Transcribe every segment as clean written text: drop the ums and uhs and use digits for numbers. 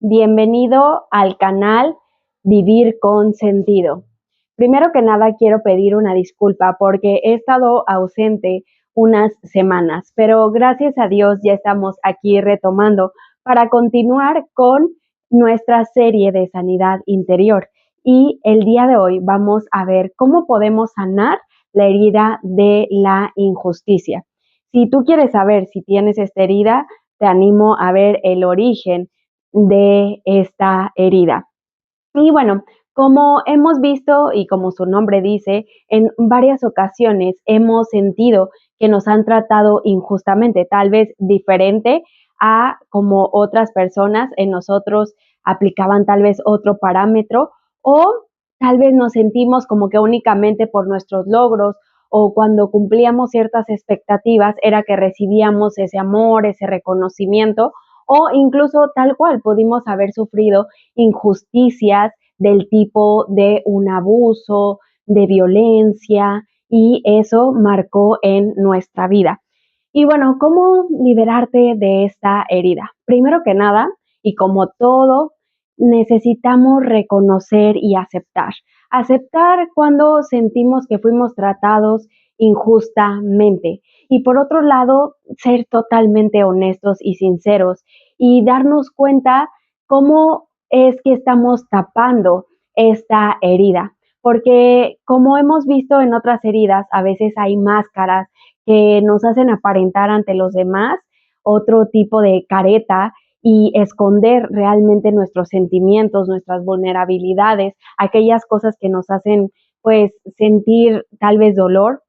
Bienvenido al canal Vivir con Sentido. Primero que nada quiero pedir una disculpa porque he estado ausente unas semanas, pero gracias a Dios ya estamos aquí retomando para continuar con nuestra serie de sanidad interior. Y el día de hoy vamos a ver cómo podemos sanar la herida de la injusticia. Si tú quieres saber si tienes esta herida, te animo a ver el origen de esta herida. Y bueno, como hemos visto y como su nombre dice, en varias ocasiones hemos sentido que nos han tratado injustamente, tal vez diferente a como otras personas en nosotros aplicaban tal vez otro parámetro, o tal vez nos sentimos como que únicamente por nuestros logros o cuando cumplíamos ciertas expectativas era que recibíamos ese amor, ese reconocimiento, o incluso tal cual pudimos haber sufrido injusticias del tipo de un abuso, de violencia, y eso marcó en nuestra vida. Y bueno, ¿cómo liberarte de esta herida? Primero que nada, y como todo, necesitamos reconocer y aceptar. Aceptar cuando sentimos que fuimos tratados injustamente. Y por otro lado, ser totalmente honestos y sinceros y darnos cuenta cómo es que estamos tapando esta herida. Porque como hemos visto en otras heridas, a veces hay máscaras que nos hacen aparentar ante los demás otro tipo de careta y esconder realmente nuestros sentimientos, nuestras vulnerabilidades, aquellas cosas que nos hacen pues sentir tal vez dolor.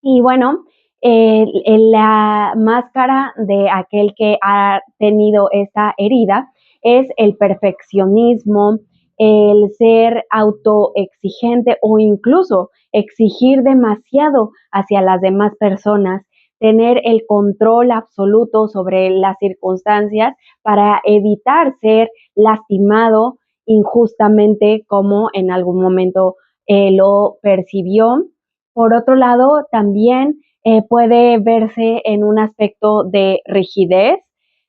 Y bueno, la máscara de aquel que ha tenido esta herida es el perfeccionismo, el ser autoexigente o incluso exigir demasiado hacia las demás personas, tener el control absoluto sobre las circunstancias para evitar ser lastimado injustamente como en algún momento lo percibió. Por otro lado, también puede verse en un aspecto de rigidez,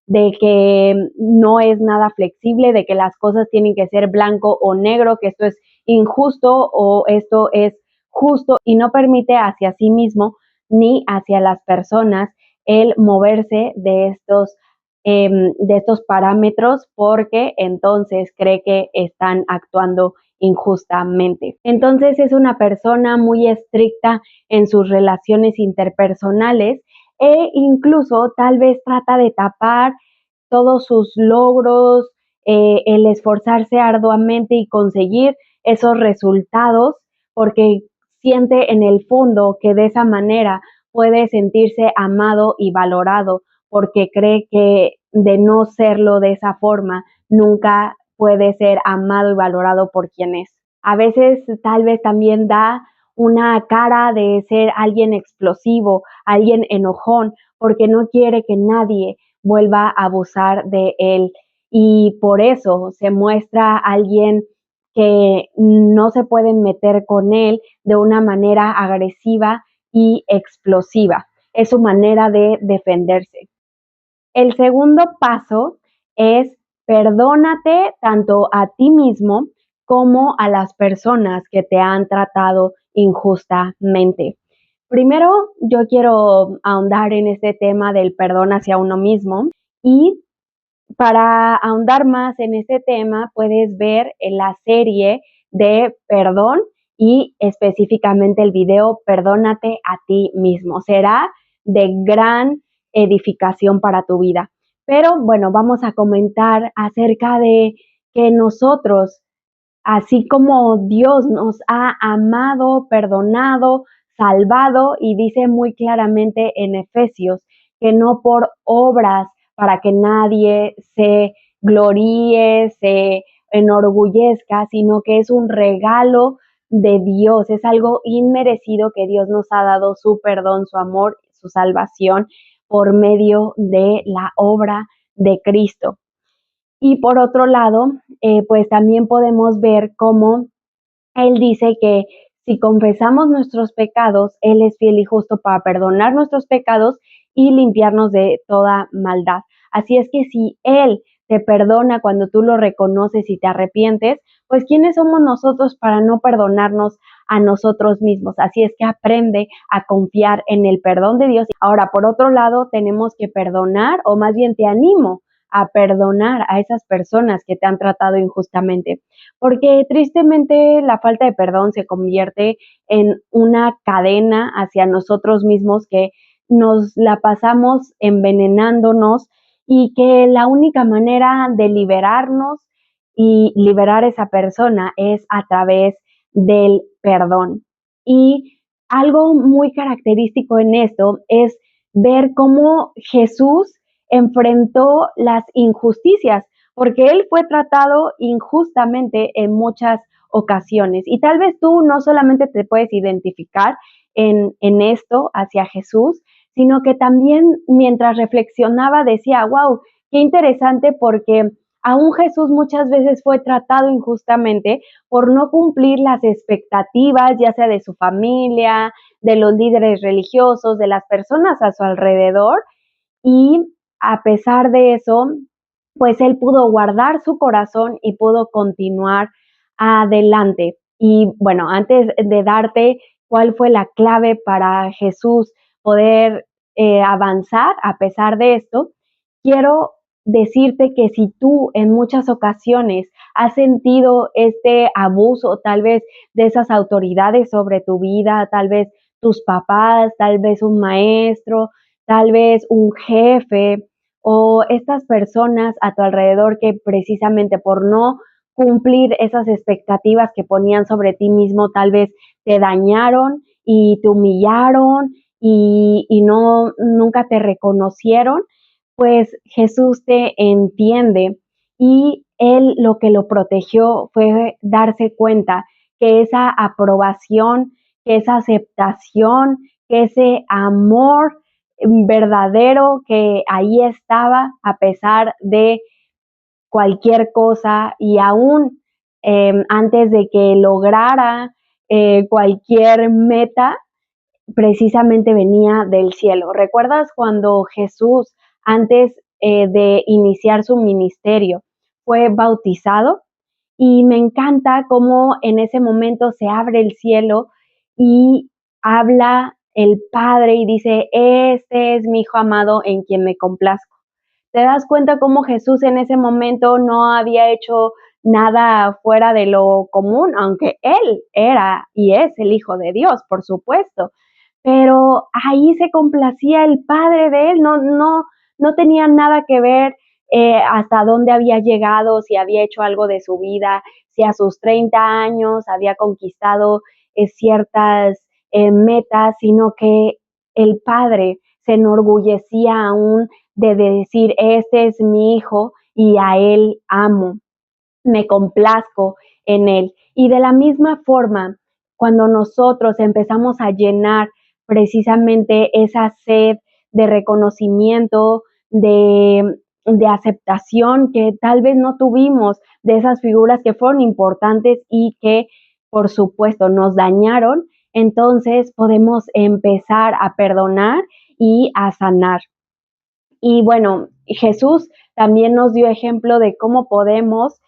de que no es nada flexible, de que las cosas tienen que ser blanco o negro, que esto es injusto o esto es justo, y no permite hacia sí mismo ni hacia las personas el moverse de estos parámetros, porque entonces cree que están actuando injustamente. Entonces es una persona muy estricta en sus relaciones interpersonales e incluso tal vez trata de tapar todos sus logros, el esforzarse arduamente y conseguir esos resultados, porque siente en el fondo que de esa manera puede sentirse amado y valorado, porque cree que de no serlo de esa forma, nunca puede ser amado y valorado por quien es. A veces tal vez también da una cara de ser alguien explosivo, alguien enojón, porque no quiere que nadie vuelva a abusar de él. Y por eso se muestra alguien que no se pueden meter con él de una manera agresiva y explosiva. Es su manera de defenderse. El segundo paso es perdónate tanto a ti mismo como a las personas que te han tratado injustamente. Primero, yo quiero ahondar en este tema del perdón hacia uno mismo, y para ahondar más en este tema puedes ver en la serie de perdón y específicamente el video Perdónate a ti mismo. Será de gran edificación para tu vida. Pero bueno, vamos a comentar acerca de que nosotros, así como Dios nos ha amado, perdonado, salvado, y dice muy claramente en Efesios que no por obras para que nadie se gloríe, se enorgullezca, sino que es un regalo de Dios, es algo inmerecido que Dios nos ha dado, su perdón, su amor, su salvación por medio de la obra de Cristo. Y por otro lado, pues también podemos ver cómo Él dice que si confesamos nuestros pecados, Él es fiel y justo para perdonar nuestros pecados y limpiarnos de toda maldad. Así es que si Él te perdona cuando tú lo reconoces y te arrepientes, pues ¿quiénes somos nosotros para no perdonarnos a nosotros mismos? Así es que aprende a confiar en el perdón de Dios. Ahora, por otro lado, tenemos que perdonar, o más bien te animo a perdonar a esas personas que te han tratado injustamente, porque tristemente la falta de perdón se convierte en una cadena hacia nosotros mismos que nos la pasamos envenenándonos y que la única manera de liberarnos y liberar a esa persona es a través del perdón. Y algo muy característico en esto es ver cómo Jesús enfrentó las injusticias, porque él fue tratado injustamente en muchas ocasiones. Y tal vez tú no solamente te puedes identificar en esto hacia Jesús, sino que también mientras reflexionaba decía, wow, qué interesante porque aún Jesús muchas veces fue tratado injustamente por no cumplir las expectativas, ya sea de su familia, de los líderes religiosos, de las personas a su alrededor, y a pesar de eso, pues él pudo guardar su corazón y pudo continuar adelante. Y bueno, antes de darte cuál fue la clave para Jesús poder avanzar a pesar de esto, quiero decirte que si tú en muchas ocasiones has sentido este abuso, tal vez de esas autoridades sobre tu vida, tal vez tus papás, tal vez un maestro, tal vez un jefe o estas personas a tu alrededor que precisamente por no cumplir esas expectativas que ponían sobre ti mismo, tal vez te dañaron y te humillaron y no, nunca te reconocieron, pues Jesús te entiende y él lo que lo protegió fue darse cuenta que esa aprobación, que esa aceptación, que ese amor verdadero que ahí estaba a pesar de cualquier cosa y aún antes de que lograra cualquier meta, precisamente venía del cielo. ¿Recuerdas cuando Jesús, antes de iniciar su ministerio, fue bautizado? Y me encanta cómo en ese momento se abre el cielo y habla el Padre y dice, este es mi Hijo amado en quien me complazco. ¿Te das cuenta cómo Jesús en ese momento no había hecho nada fuera de lo común, aunque Él era y es el Hijo de Dios, por supuesto? Pero ahí se complacía el Padre de Él, no tenía nada que ver hasta dónde había llegado, si había hecho algo de su vida, si a sus 30 años había conquistado ciertas metas, sino que el Padre se enorgullecía aún de decir, este es mi hijo y a él amo, me complazco en él. Y de la misma forma, cuando nosotros empezamos a llenar precisamente esa sed de reconocimiento, de aceptación que tal vez no tuvimos de esas figuras que fueron importantes y que, por supuesto, nos dañaron, entonces podemos empezar a perdonar y a sanar. Y bueno, Jesús también nos dio ejemplo de cómo podemos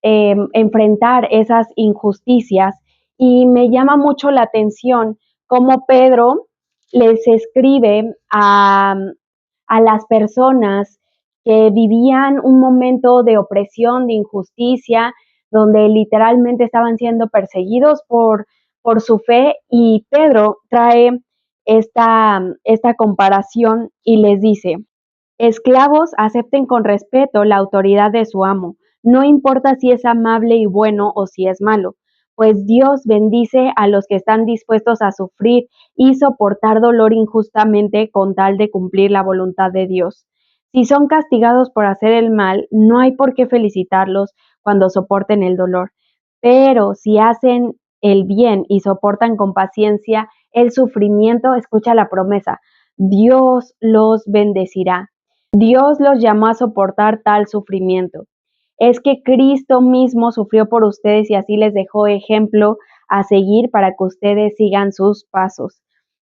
enfrentar esas injusticias y me llama mucho la atención cómo Pedro les escribe a las personas que vivían un momento de opresión, de injusticia, donde literalmente estaban siendo perseguidos por su fe y Pedro trae esta comparación y les dice, esclavos, acepten con respeto la autoridad de su amo, no importa si es amable y bueno o si es malo, pues Dios bendice a los que están dispuestos a sufrir y soportar dolor injustamente con tal de cumplir la voluntad de Dios. Si son castigados por hacer el mal, no hay por qué felicitarlos cuando soporten el dolor, pero si hacen el bien y soportan con paciencia el sufrimiento, escucha la promesa, Dios los bendecirá. Dios los llamó a soportar tal sufrimiento. Es que Cristo mismo sufrió por ustedes y así les dejó ejemplo a seguir para que ustedes sigan sus pasos.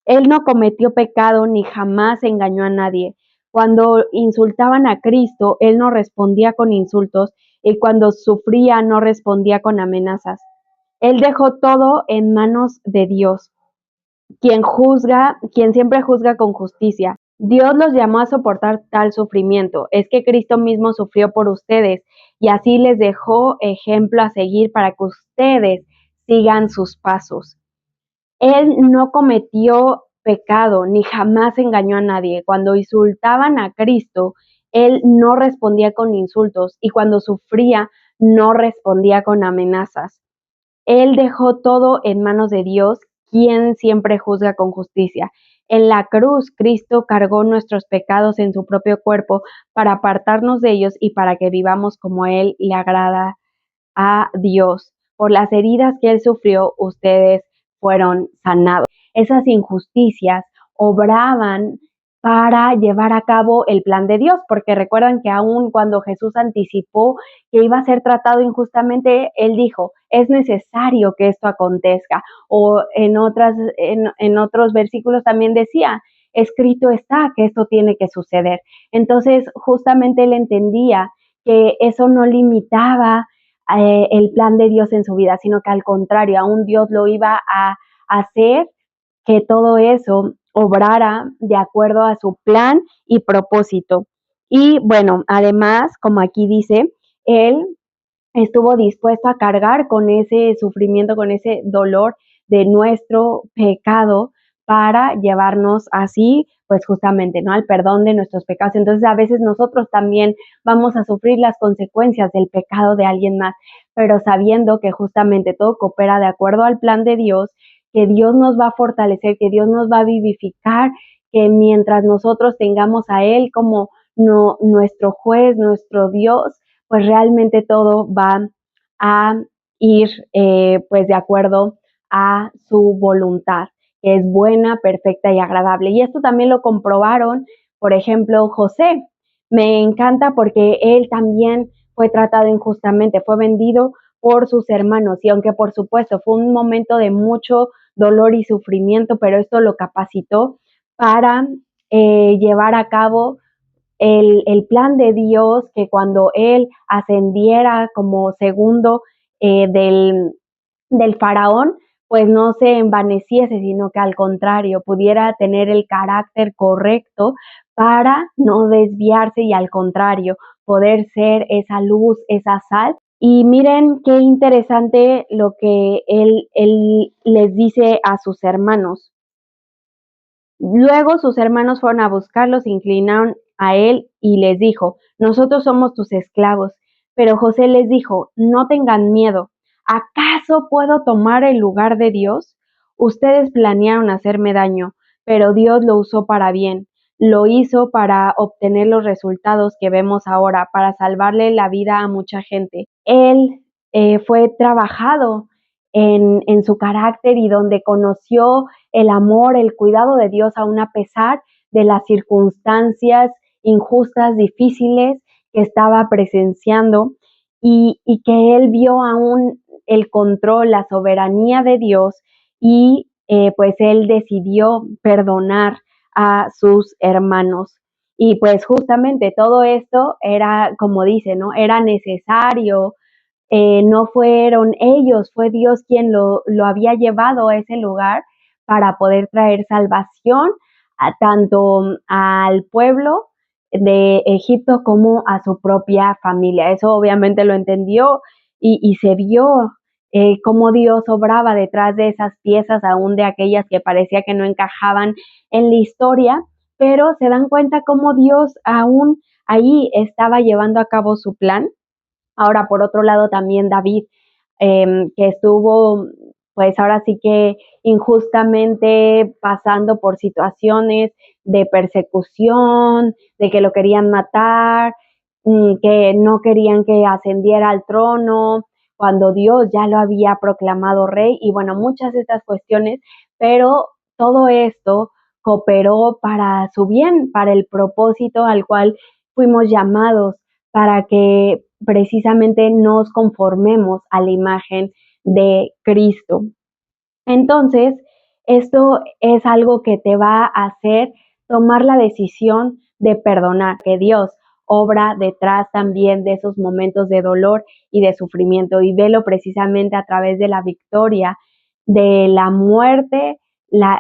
Él no cometió pecado ni jamás engañó a nadie. Cuando insultaban a Cristo, Él no respondía con insultos y cuando sufría no respondía con amenazas. Él dejó todo en manos de Dios, quien juzga, quien siempre juzga con justicia. Dios los llamó a soportar tal sufrimiento. Es que Cristo mismo sufrió por ustedes y así les dejó ejemplo a seguir para que ustedes sigan sus pasos. Él no cometió pecado ni jamás engañó a nadie. Cuando insultaban a Cristo, Él no respondía con insultos y cuando sufría, no respondía con amenazas. Él dejó todo en manos de Dios, quien siempre juzga con justicia. En la cruz, Cristo cargó nuestros pecados en su propio cuerpo para apartarnos de ellos y para que vivamos como Él le agrada a Dios. Por las heridas que Él sufrió, ustedes fueron sanados. Esas injusticias obraban para llevar a cabo el plan de Dios, porque recuerdan que aún cuando Jesús anticipó que iba a ser tratado injustamente, Él dijo, es necesario que esto acontezca. O en otros versículos también decía, escrito está que esto tiene que suceder. Entonces, justamente Él entendía que eso no limitaba el plan de Dios en su vida, sino que al contrario, aún Dios lo iba a hacer que todo eso obrara de acuerdo a su plan y propósito. Y bueno, además, como aquí dice, Él estuvo dispuesto a cargar con ese sufrimiento, con ese dolor de nuestro pecado para llevarnos así, pues justamente, ¿no? Al perdón de nuestros pecados. Entonces, a veces nosotros también vamos a sufrir las consecuencias del pecado de alguien más, pero sabiendo que justamente todo coopera de acuerdo al plan de Dios, que Dios nos va a fortalecer, que Dios nos va a vivificar, que mientras nosotros tengamos a Él como nuestro juez, nuestro Dios, pues realmente todo va a ir pues de acuerdo a su voluntad, que es buena, perfecta y agradable. Y esto también lo comprobaron, por ejemplo, José. Me encanta porque él también fue tratado injustamente, fue vendido por sus hermanos y aunque por supuesto fue un momento de mucho dolor y sufrimiento, pero esto lo capacitó para llevar a cabo plan de Dios, que cuando él ascendiera como segundo del faraón, pues no se envaneciese, sino que al contrario, pudiera tener el carácter correcto para no desviarse y al contrario, poder ser esa luz, esa sal. Y miren qué interesante lo que él les dice a sus hermanos. Luego sus hermanos fueron a buscarlos, se inclinaron a él y les dijo, nosotros somos tus esclavos. Pero José les dijo, no tengan miedo, ¿acaso puedo tomar el lugar de Dios? Ustedes planearon hacerme daño, pero Dios lo usó para bien. Lo hizo para obtener los resultados que vemos ahora, para salvarle la vida a mucha gente. Él fue trabajado en su carácter y donde conoció el amor, el cuidado de Dios aún a pesar de las circunstancias injustas, difíciles que estaba presenciando y que él vio aún el control, la soberanía de Dios y pues él decidió perdonar a sus hermanos. Y pues justamente todo esto era, como dice, ¿no? Era necesario, no fueron ellos, fue Dios quien lo había llevado a ese lugar para poder traer salvación tanto al pueblo de Egipto como a su propia familia. Eso obviamente lo entendió y se vio cómo Dios obraba detrás de esas piezas, aún de aquellas que parecía que no encajaban en la historia, pero se dan cuenta cómo Dios aún ahí estaba llevando a cabo su plan. Ahora, por otro lado, también David, que estuvo, pues ahora sí que injustamente pasando por situaciones de persecución, de que lo querían matar, que no querían que ascendiera al trono, cuando Dios ya lo había proclamado rey, y bueno, muchas de estas cuestiones, pero todo esto cooperó para su bien, para el propósito al cual fuimos llamados, para que precisamente nos conformemos a la imagen de Cristo. Entonces, esto es algo que te va a hacer tomar la decisión de perdonar, que Dios obra detrás también de esos momentos de dolor y de sufrimiento, y velo precisamente a través de la victoria de la muerte,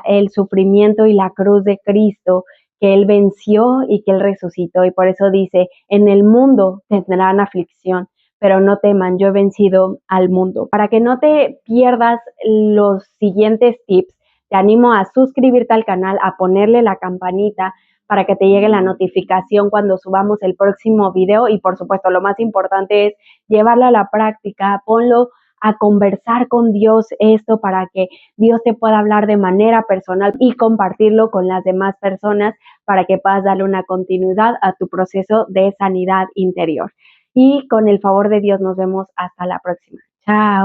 el sufrimiento y la cruz de Cristo, que Él venció y que Él resucitó. Y por eso dice, en el mundo tendrán aflicción, pero no teman, yo he vencido al mundo. Para que no te pierdas los siguientes tips, te animo a suscribirte al canal, a ponerle la campanita para que te llegue la notificación cuando subamos el próximo video. Y por supuesto, lo más importante es llevarlo a la práctica, ponlo a conversar con Dios esto para que Dios te pueda hablar de manera personal y compartirlo con las demás personas para que puedas darle una continuidad a tu proceso de sanidad interior. Y con el favor de Dios nos vemos hasta la próxima. Chao.